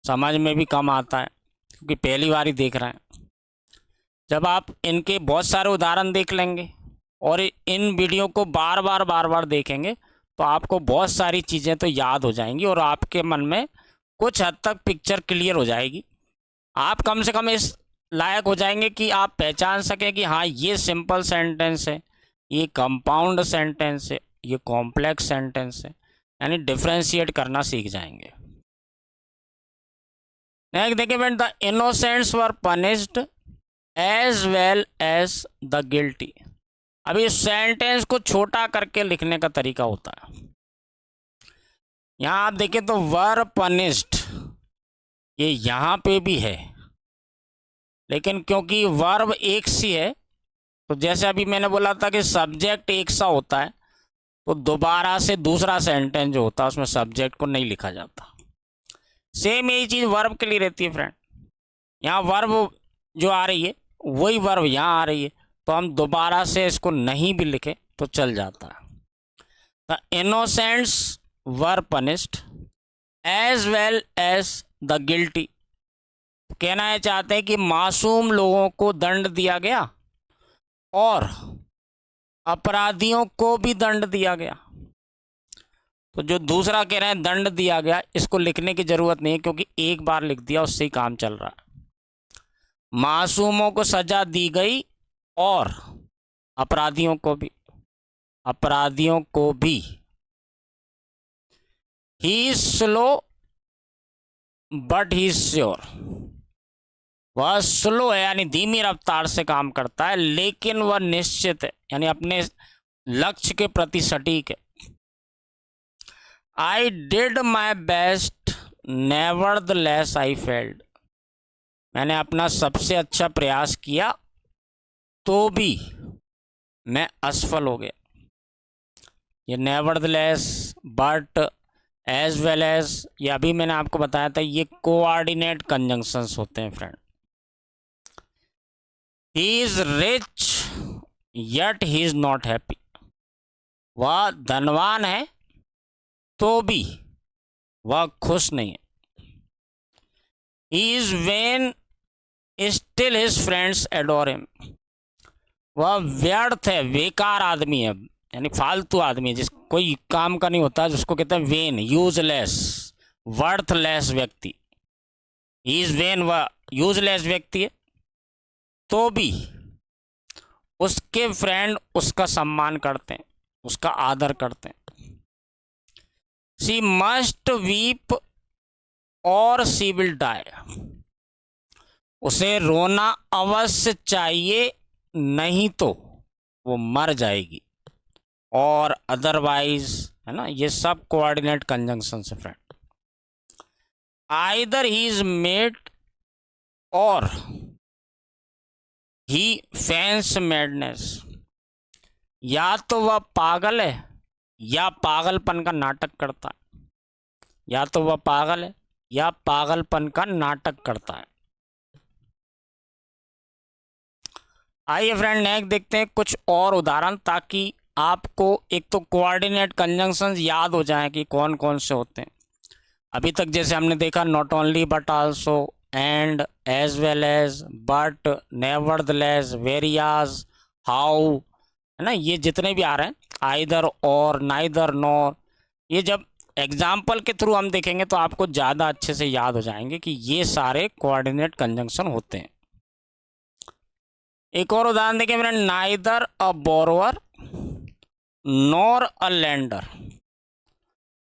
समझ में भी कम आता है, क्योंकि पहली बार ही देख रहे हैं। जब आप इनके बहुत सारे उदाहरण देख लेंगे और इन वीडियो को बार बार देखेंगे तो आपको बहुत सारी चीज़ें तो याद हो जाएंगी और आपके मन में कुछ हद तक पिक्चर क्लियर हो जाएगी। आप कम से कम इस लायक हो जाएंगे कि आप पहचान सकें कि हाँ ये सिंपल सेंटेंस है, ये कंपाउंड सेंटेंस है, ये कॉम्प्लेक्स सेंटेंस है, यानी डिफ्रेंशिएट करना सीख जाएंगे। नेक्स्ट देखिए friend, the innocents were punished as well as the guilty. अभी इस सेंटेंस को छोटा करके लिखने का तरीका होता है। यहाँ आप देखें तो वर पनिश्ड, ये यहाँ पे भी है, लेकिन क्योंकि वर्ब एक सी है तो जैसे अभी मैंने बोला था कि सब्जेक्ट एक सा होता है तो दोबारा से दूसरा सेंटेंस जो होता है उसमें सब्जेक्ट को नहीं लिखा जाता। सेम यही चीज़ वर्ब के लिए रहती है फ्रेंड। यहाँ वर्ब जो आ रही है वही वर्ब यहाँ आ रही है, तो हम दोबारा से इसको नहीं भी लिखे तो चल जाता है। The innocents were punished as well as the guilty. कहना है चाहते हैं कि मासूम लोगों को दंड दिया गया और अपराधियों को भी दंड दिया गया। तो जो दूसरा कह रहे हैं दंड दिया गया, इसको लिखने की जरूरत नहीं है क्योंकि एक बार लिख दिया उससे ही काम चल रहा है। मासूमों को सजा दी गई और अपराधियों को भी। He is slow but he is sure. वह स्लो है यानी धीमी रफ्तार से काम करता है, लेकिन वह निश्चित है यानी अपने लक्ष्य के प्रति सटीक है। I did my best nevertheless I failed. मैंने अपना सबसे अच्छा प्रयास किया तो भी मैं असफल हो गया। ये nevertheless, but, as well as, ये अभी मैंने आपको बताया था, ये कोऑर्डिनेट कंजंक्शंस होते हैं friend. He is rich yet he is not happy, वह धनवान है तो भी वह खुश नहीं है। He is when still his friends adore him, वह व्यर्थ है, बेकार आदमी है, यानी फालतू आदमी है, जिस कोई काम का नहीं होता, जिसको कहते हैं वेन, यूजलेस, वर्थलेस व्यक्ति। ही इज वेन, वह यूजलेस व्यक्ति है तो भी उसके फ्रेंड उसका सम्मान करते हैं, उसका आदर करते हैं। शी मस्ट वीप और शी विल डाई, उसे रोना अवश्य चाहिए, नहीं तो वो मर जाएगी। और अदरवाइज, है ना, ये सब कोऑर्डिनेट कंजंक्शन से friend. Either he is made और ही फेंस मैडनेस, या तो वह पागल है या पागलपन का नाटक करता है, या तो वह पागल है या पागलपन का नाटक करता है। आइए फ्रेंड नेक्स्ट देखते हैं कुछ और उदाहरण, ताकि आपको एक तो कोऑर्डिनेट कंजंक्शंस याद हो जाए कि कौन कौन से होते हैं। अभी तक जैसे हमने देखा not only but also, and, as well as, but, nevertheless, whereas, how, है ना, ये जितने भी आ रहे हैं, आइदर और, नाइदर नॉर, ये जब एग्जाम्पल के थ्रू हम देखेंगे तो आपको ज़्यादा अच्छे से याद हो जाएंगे कि ये सारे कोऑर्डिनेट कंजंक्शन होते हैं। एक और उदाहरण देखें friend, neither a borrower nor a lender,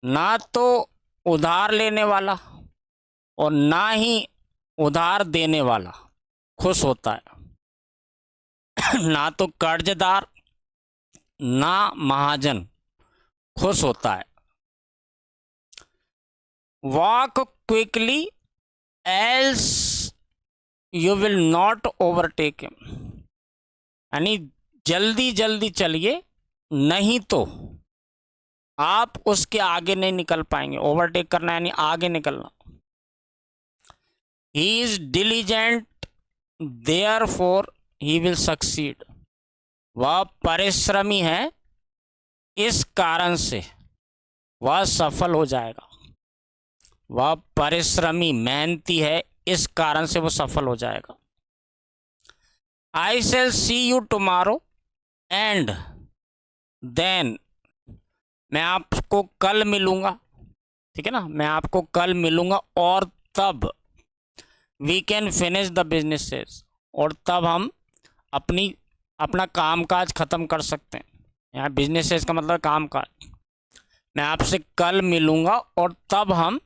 ना तो उधार लेने वाला और ना ही उधार देने वाला खुश होता है। ना तो कर्जदार ना महाजन खुश होता है। Walk quickly else you will not overtake him, यानी जल्दी जल्दी चलिए, नहीं तो आप उसके आगे नहीं निकल पाएंगे। ओवरटेक करना यानी आगे निकलना। He is diligent therefore he will succeed, वह परिश्रमी है, इस कारण से वह सफल हो जाएगा। वह परिश्रमी मेहनती है, इस कारण से वो सफल हो जाएगा। आई शैल सी यू टुमारो एंड देन, मैं आपको कल मिलूंगा, ठीक है ना, मैं आपको कल मिलूंगा और तब we can finish the businesses, और तब हम अपना कामकाज ख़त्म कर सकते हैं। यहाँ बिजनेसेस का मतलब कामकाज। मैं आपसे कल मिलूंगा और तब हम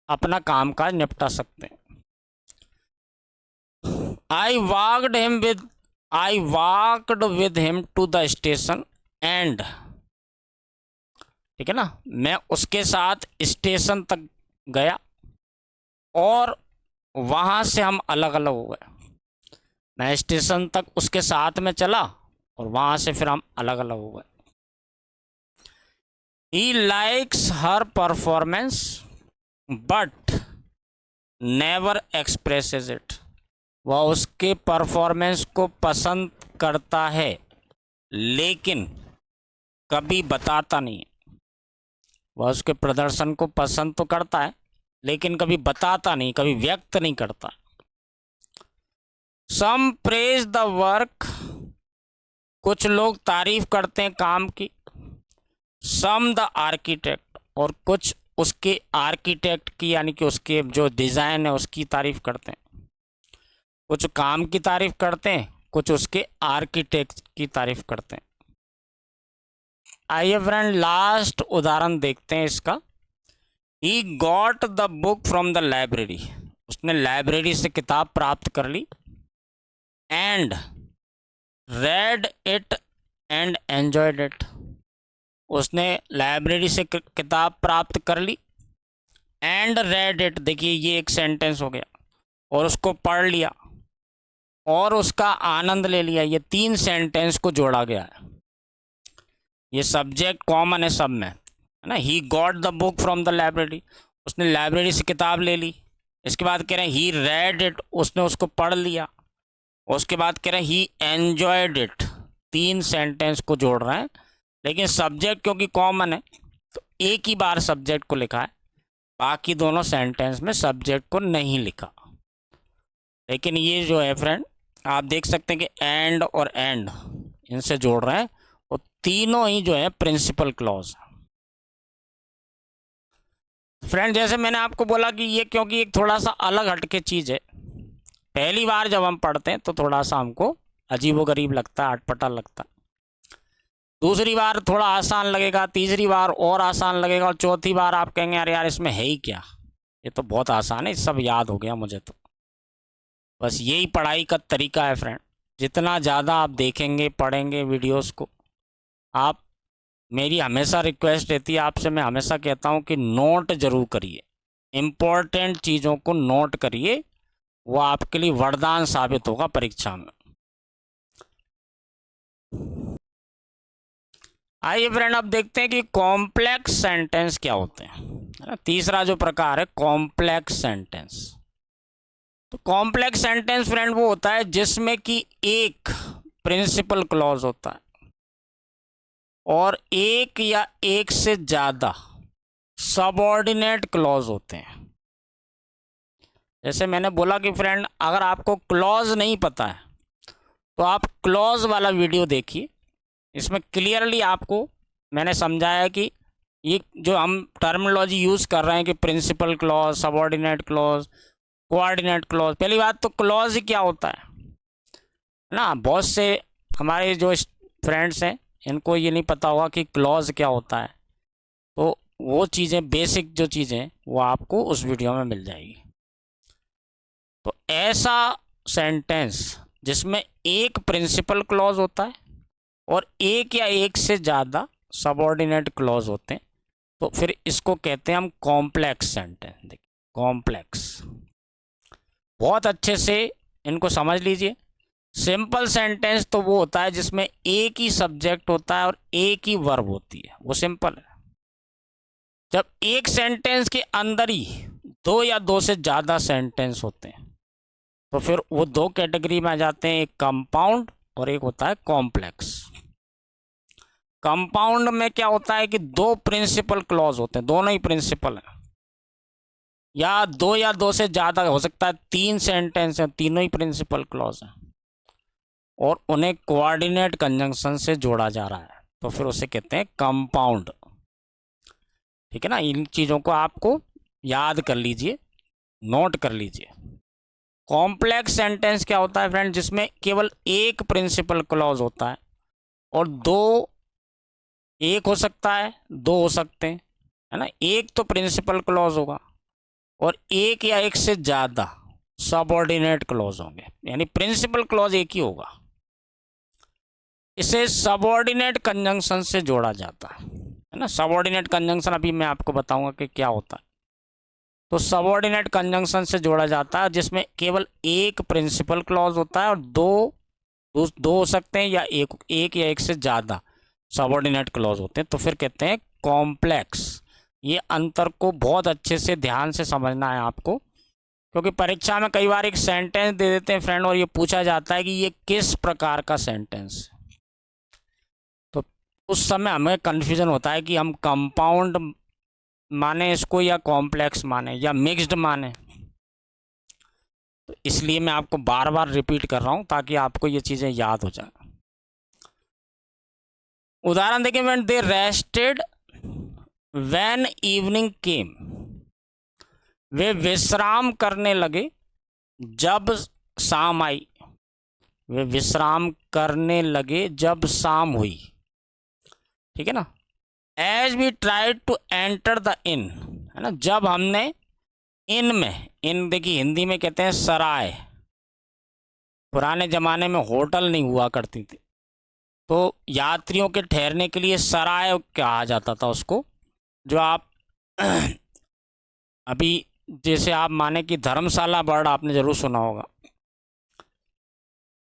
अपना कामकाज निपटा सकते हैं। I walked with him to the station and, ठीक है ना, मैं उसके साथ स्टेशन तक गया और वहाँ से हम अलग अलग हो गए। मैं स्टेशन तक उसके साथ में चला और वहाँ से फिर हम अलग अलग हो गए। He likes her performance but never expresses it, वह उसके परफॉर्मेंस को पसंद करता है लेकिन कभी बताता नहीं है। वह उसके प्रदर्शन को पसंद तो करता है लेकिन कभी बताता नहीं, कभी व्यक्त नहीं करता। सम प्रेज द वर्क, कुछ लोग तारीफ करते हैं काम की। सम द आर्किटेक्ट, और कुछ उसके आर्किटेक्ट की यानी कि उसके जो डिज़ाइन है उसकी तारीफ करते हैं। कुछ काम की तारीफ करते हैं, कुछ उसके आर्किटेक्ट की तारीफ करते हैं। आइए फ्रेंड लास्ट उदाहरण देखते हैं इसका। He got the book from the library, उसने लाइब्रेरी से किताब प्राप्त कर ली। And read it and enjoyed it, उसने लाइब्रेरी से किताब प्राप्त कर ली। एंड रेड इट, देखिए ये एक सेंटेंस हो गया, और उसको पढ़ लिया और उसका आनंद ले लिया। ये 3 सेंटेंस को जोड़ा गया है। ये सब्जेक्ट कॉमन है सब में, है है ना। ही got the book from the library, उसने लाइब्रेरी से किताब ले ली। इसके बाद कह रहे हैं ही रेड इट, उसने उसको पढ़ लिया। उसके बाद कह रहे हैं ही एन्जॉयड इट। 3 सेंटेंस को जोड़ रहे हैं, लेकिन सब्जेक्ट क्योंकि कॉमन है तो एक ही बार सब्जेक्ट को लिखा है, बाकी दोनों सेंटेंस में सब्जेक्ट को नहीं लिखा। लेकिन ये जो है फ्रेंड, आप देख सकते हैं कि एंड और एंड इनसे जोड़ रहे हैं, और तीनों ही जो है प्रिंसिपल क्लॉज। फ्रेंड जैसे मैंने आपको बोला कि ये क्योंकि एक थोड़ा सा अलग हटके चीज़ है, पहली बार जब हम पढ़ते हैं तो थोड़ा सा हमको अजीबोगरीब लगता है, अटपटा लगता है। दूसरी बार थोड़ा आसान लगेगा, तीसरी बार और आसान लगेगा, और चौथी बार आप कहेंगे अरे यार इसमें है ही क्या, ये तो बहुत आसान है, सब याद हो गया मुझे तो। बस यही पढ़ाई का तरीका है फ्रेंड। जितना ज़्यादा आप देखेंगे पढ़ेंगे वीडियोस को, आप, मेरी हमेशा रिक्वेस्ट रहती है आपसे, मैं हमेशा कहता हूँ कि नोट ज़रूर करिए, इम्पोर्टेंट चीज़ों को नोट करिए, वो आपके लिए वरदान साबित होगा परीक्षा में। आइए फ्रेंड अब देखते हैं कि कॉम्प्लेक्स सेंटेंस क्या होते हैं, है ना। तीसरा जो प्रकार है कॉम्प्लेक्स सेंटेंस। तो कॉम्प्लेक्स सेंटेंस फ्रेंड वो होता है जिसमें कि एक प्रिंसिपल क्लॉज होता है और एक या एक से ज़्यादा सबऑर्डिनेट क्लॉज होते हैं। जैसे मैंने बोला कि फ्रेंड अगर आपको क्लॉज नहीं पता है तो आप क्लॉज वाला वीडियो देखिए, इसमें क्लियरली आपको मैंने समझाया कि ये जो हम टर्मिनोलॉजी यूज़ कर रहे हैं कि principal clause, subordinate clause, coordinate clause. पहली बात तो क्लॉज ही क्या होता है ना, बहुत से हमारे जो फ्रेंड्स हैं इनको ये नहीं पता होगा कि क्लॉज क्या होता है, तो वो चीज़ें, बेसिक जो चीज़ें वो आपको उस वीडियो में मिल जाएगी। तो ऐसा सेंटेंस जिसमें एक प्रिंसिपल क्लॉज होता है और एक या एक से ज़्यादा सबऑर्डिनेट क्लॉज होते हैं, तो फिर इसको कहते हैं हम कॉम्प्लेक्स सेंटेंस। देखिए कॉम्प्लेक्स, बहुत अच्छे से इनको समझ लीजिए। सिंपल सेंटेंस तो वो होता है जिसमें एक ही सब्जेक्ट होता है और एक ही वर्ब होती है, वो सिंपल है। जब एक सेंटेंस के अंदर ही 2 या 2 से ज़्यादा सेंटेंस होते हैं तो फिर वो 2 कैटेगरी में आ जाते हैं, एक कंपाउंड और एक होता है कॉम्प्लेक्स। कंपाउंड में क्या होता है कि 2 प्रिंसिपल क्लॉज होते हैं, दोनों ही प्रिंसिपल हैं, या 2 या 2 से ज़्यादा हो सकता है, 3 सेंटेंस हैं, तीनों ही प्रिंसिपल क्लॉज हैं और उन्हें कोऑर्डिनेट कंजंक्शन से जोड़ा जा रहा है, तो फिर उसे कहते हैं कंपाउंड। ठीक है ना, इन चीज़ों को आपको याद कर लीजिए, नोट कर लीजिए। कॉम्प्लेक्स सेंटेंस क्या होता है फ्रेंड, जिसमें केवल एक प्रिंसिपल क्लॉज होता है और 2, एक हो सकता है, 2 हो सकते हैं, है ना। एक तो प्रिंसिपल क्लॉज होगा और एक या एक से ज़्यादा सबऑर्डिनेट क्लॉज होंगे, यानी प्रिंसिपल क्लॉज एक ही होगा। इसे सबऑर्डिनेट कंजंक्शन से जोड़ा जाता है ना। सबऑर्डिनेट कंजंक्शन अभी मैं आपको बताऊंगा कि क्या होता है। तो सबऑर्डिनेट कंजंक्शन से जोड़ा जाता है जिसमें केवल एक प्रिंसिपल क्लॉज होता है और 2 हो सकते हैं, या एक या एक से ज़्यादा सबऑर्डिनेट क्लॉज होते हैं, तो फिर कहते हैं कॉम्प्लेक्स। ये अंतर को बहुत अच्छे से ध्यान से समझना है आपको, क्योंकि परीक्षा में कई बार एक सेंटेंस दे देते हैं फ्रेंड और ये पूछा जाता है कि ये किस प्रकार का सेंटेंस, तो उस समय हमें कन्फ्यूजन होता है कि हम कंपाउंड माने इसको या कॉम्प्लेक्स माने या मिक्स्ड माने। तो इसलिए मैं आपको बार बार रिपीट कर रहा हूँ ताकि आपको ये चीज़ें याद हो जाए। उदाहरण देखिए, when they rested when evening came, वे विश्राम करने लगे जब शाम आई। वे विश्राम करने लगे जब शाम हुई, ठीक है ना। As we tried to enter the inn, है ना, जब हमने इन में, इन देखिए हिंदी में कहते हैं सराय, पुराने ज़माने में होटल नहीं हुआ करती थी तो यात्रियों के ठहरने के लिए सराय कहा जाता था उसको, जो आप अभी जैसे आप माने कि धर्मशाला वर्ड आपने ज़रूर सुना होगा।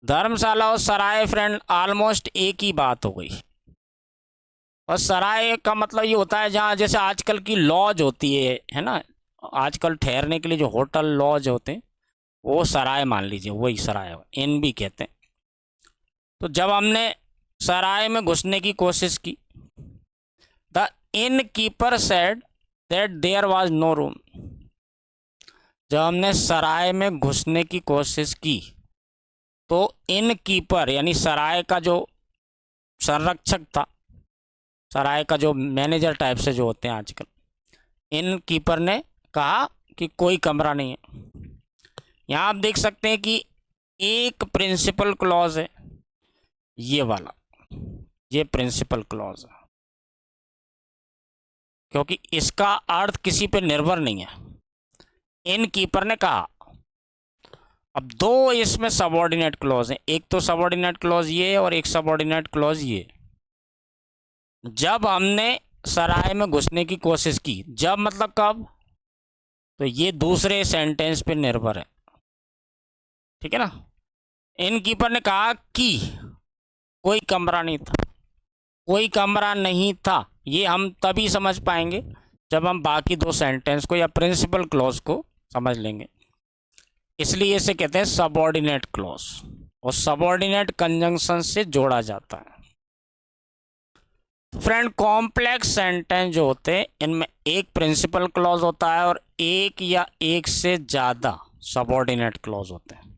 धर्मशाला और सराय फ्रेंड ऑलमोस्ट एक ही बात हो गई, और सराय का मतलब ये होता है जहाँ जैसे आजकल की लॉज होती है ना, आजकल ठहरने के लिए जो होटल लॉज होते हैं वो सराय मान लीजिए, वही सराय इन भी कहते हैं। तो जब हमने सराय में घुसने की कोशिश की, the innkeeper said that there was no room. जब हमने सराय में घुसने की कोशिश की तो इन कीपर यानी सराय का जो संरक्षक था, सराय का जो मैनेजर टाइप से जो होते हैं आजकल, इन कीपर ने कहा कि कोई कमरा नहीं है। यहाँ आप देख सकते हैं कि एक प्रिंसिपल क्लॉज है, ये वाला, ये प्रिंसिपल क्लॉज है, क्योंकि इसका अर्थ किसी पे निर्भर नहीं है। इन कीपर ने कहा। अब दो इसमें सबऑर्डिनेट क्लॉज हैं, एक तो सबऑर्डिनेट क्लॉज ये है और एक सबऑर्डिनेट क्लॉज ये। जब हमने सराय में घुसने की कोशिश की, जब मतलब कब, तो ये दूसरे सेंटेंस पे निर्भर है, ठीक है ना। इन कीपर ने कहा कि कोई कमरा नहीं था, कोई कमरा नहीं था, ये हम तभी समझ पाएंगे जब हम बाकी दो सेंटेंस को या प्रिंसिपल क्लॉज को समझ लेंगे। इसलिए इसे कहते हैं सबऑर्डिनेट क्लॉज, और सबऑर्डिनेट कंजंक्शन से जोड़ा जाता है। फ्रेंड, कॉम्प्लेक्स सेंटेंस जो होते हैं इनमें एक प्रिंसिपल क्लॉज होता है और एक या एक से ज़्यादा सबऑर्डिनेट क्लॉज होते हैं।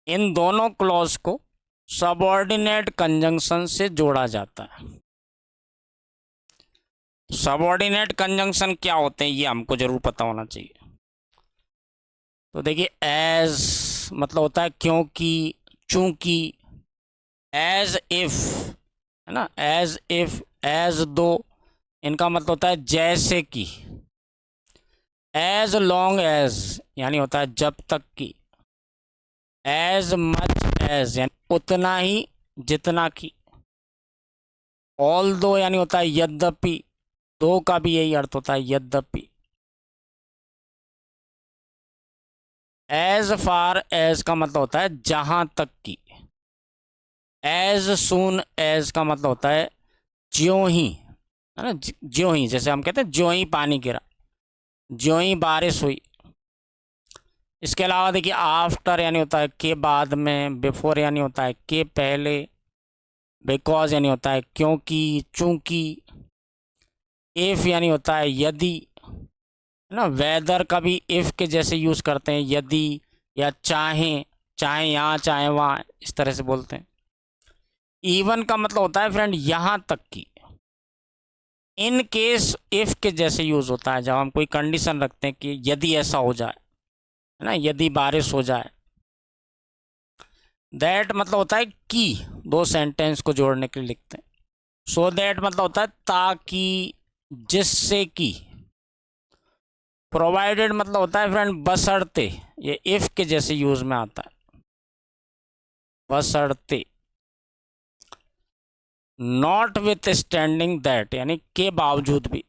इन दोनों क्लॉज को सबऑर्डिनेट कंजंक्शन से जोड़ा जाता है। सबऑर्डिनेट कंजंक्शन क्या होते हैं ये हमको जरूर पता होना चाहिए। तो देखिए, एज मतलब होता है क्योंकि, चूंकि, एज इफ, है ना, एज इफ, एज दो, इनका मतलब होता है जैसे कि। एज लॉन्ग एज यानी होता है जब तक कि। एज मच एज यानी उतना ही जितना कि। ऑल दो यानी होता है यद्यपि, दो का भी यही अर्थ होता है यद्यपि। एज फार एज का मतलब होता है जहां तक की। एज सून एज का मतलब होता है ज्यों ही, है ना, ज्यों ही, जैसे हम कहते हैं ज्यों ही पानी गिरा, ज्यों ही बारिश हुई। इसके अलावा देखिए, आफ्टर यानी होता है के बाद में, बिफोर यानी होता है के पहले, बिकॉज यानी होता है क्योंकि, चूंकि, इफ यानी होता है यदि, है ना, वेदर का भी इफ के जैसे यूज करते हैं, यदि, या चाहे, चाहे यहाँ चाहे वहाँ, इस तरह से बोलते हैं। इवन का मतलब होता है फ्रेंड यहाँ तक की। इन केस इफ के जैसे यूज होता है जब हम कोई कंडीशन रखते हैं कि यदि ऐसा हो जाए, है ना, यदि बारिश हो जाए। दैट मतलब होता है कि, दो सेंटेंस को जोड़ने के लिए लिखते हैं। सो दैट मतलब होता है ताकि, जिससे कि। प्रोवाइडेड मतलब होता है फ्रेंड बशर्ते, ये इफ के जैसे यूज में आता है, बशर्ते। नॉट विथ स्टैंडिंग दैट यानी के बावजूद भी।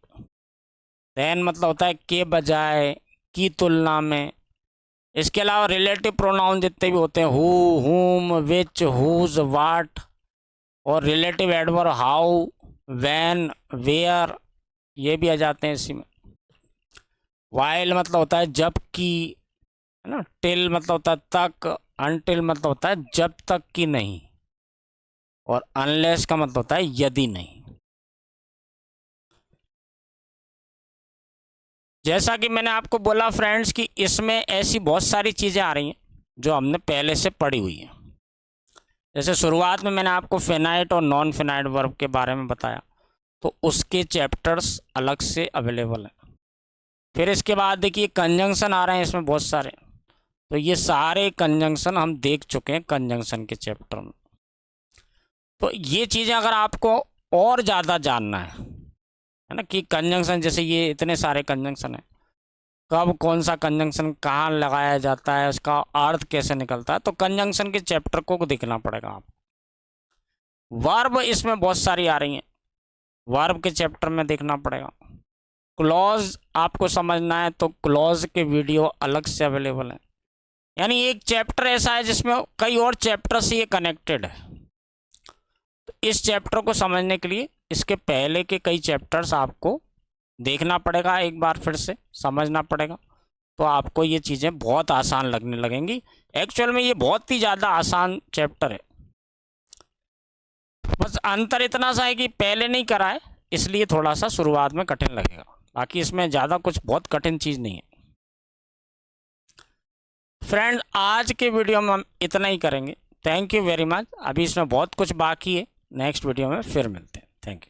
देन मतलब होता है के बजाय, की तुलना में। इसके अलावा रिलेटिव प्रोनाउन जितने भी होते हैं, हु, हुम, विच, हुज, वाट, और relative adverb how, when, where, ये भी आ जाते हैं इसी में। वाइल मतलब होता है जबकि, है ना, टिल मतलब होता है तक, अनटिल मतलब होता है जब तक कि नहीं, और अनलेस का मतलब होता है यदि नहीं। जैसा कि मैंने आपको बोला फ्रेंड्स कि इसमें ऐसी बहुत सारी चीज़ें आ रही हैं जो हमने पहले से पढ़ी हुई हैं। जैसे शुरुआत में मैंने आपको फिनाइट और नॉन फिनाइट वर्ब के बारे में बताया, तो उसके चैप्टर्स अलग से अवेलेबल हैं। फिर इसके बाद देखिए कंजंक्शन आ रहे हैं इसमें बहुत सारे, तो ये सारे कंजंक्शन हम देख चुके हैं कंजंक्शन के चैप्टर में। तो ये चीज़ें अगर आपको और ज़्यादा जानना है ना, कि कंजंक्शन, जैसे ये इतने सारे कंजंक्शन हैं, कब कौन सा कंजंक्शन कहाँ लगाया जाता है, उसका अर्थ कैसे निकलता है, तो कंजंक्शन के चैप्टर को देखना पड़ेगा आप। वर्ब इसमें बहुत सारी आ रही हैं, वर्ब के चैप्टर में देखना पड़ेगा। क्लॉज आपको समझना है तो क्लॉज के वीडियो अलग से अवेलेबल है। यानी एक चैप्टर ऐसा है जिसमें कई और चैप्टर से ये कनेक्टेड है। तो इस चैप्टर को समझने के लिए इसके पहले के कई चैप्टर्स आपको देखना पड़ेगा, एक बार फिर से समझना पड़ेगा, तो आपको ये चीज़ें बहुत आसान लगने लगेंगी। एक्चुअल में ये बहुत ही ज़्यादा आसान चैप्टर है, बस अंतर इतना सा है कि पहले नहीं करा है इसलिए थोड़ा सा शुरुआत में कठिन लगेगा, बाकी इसमें ज़्यादा कुछ बहुत कठिन चीज़ नहीं है। फ्रेंड, आज के वीडियो में हम इतना ही करेंगे। Thank you very much. अभी इसमें बहुत कुछ बाकी है, नेक्स्ट वीडियो में फिर मिलते हैं। Thank you.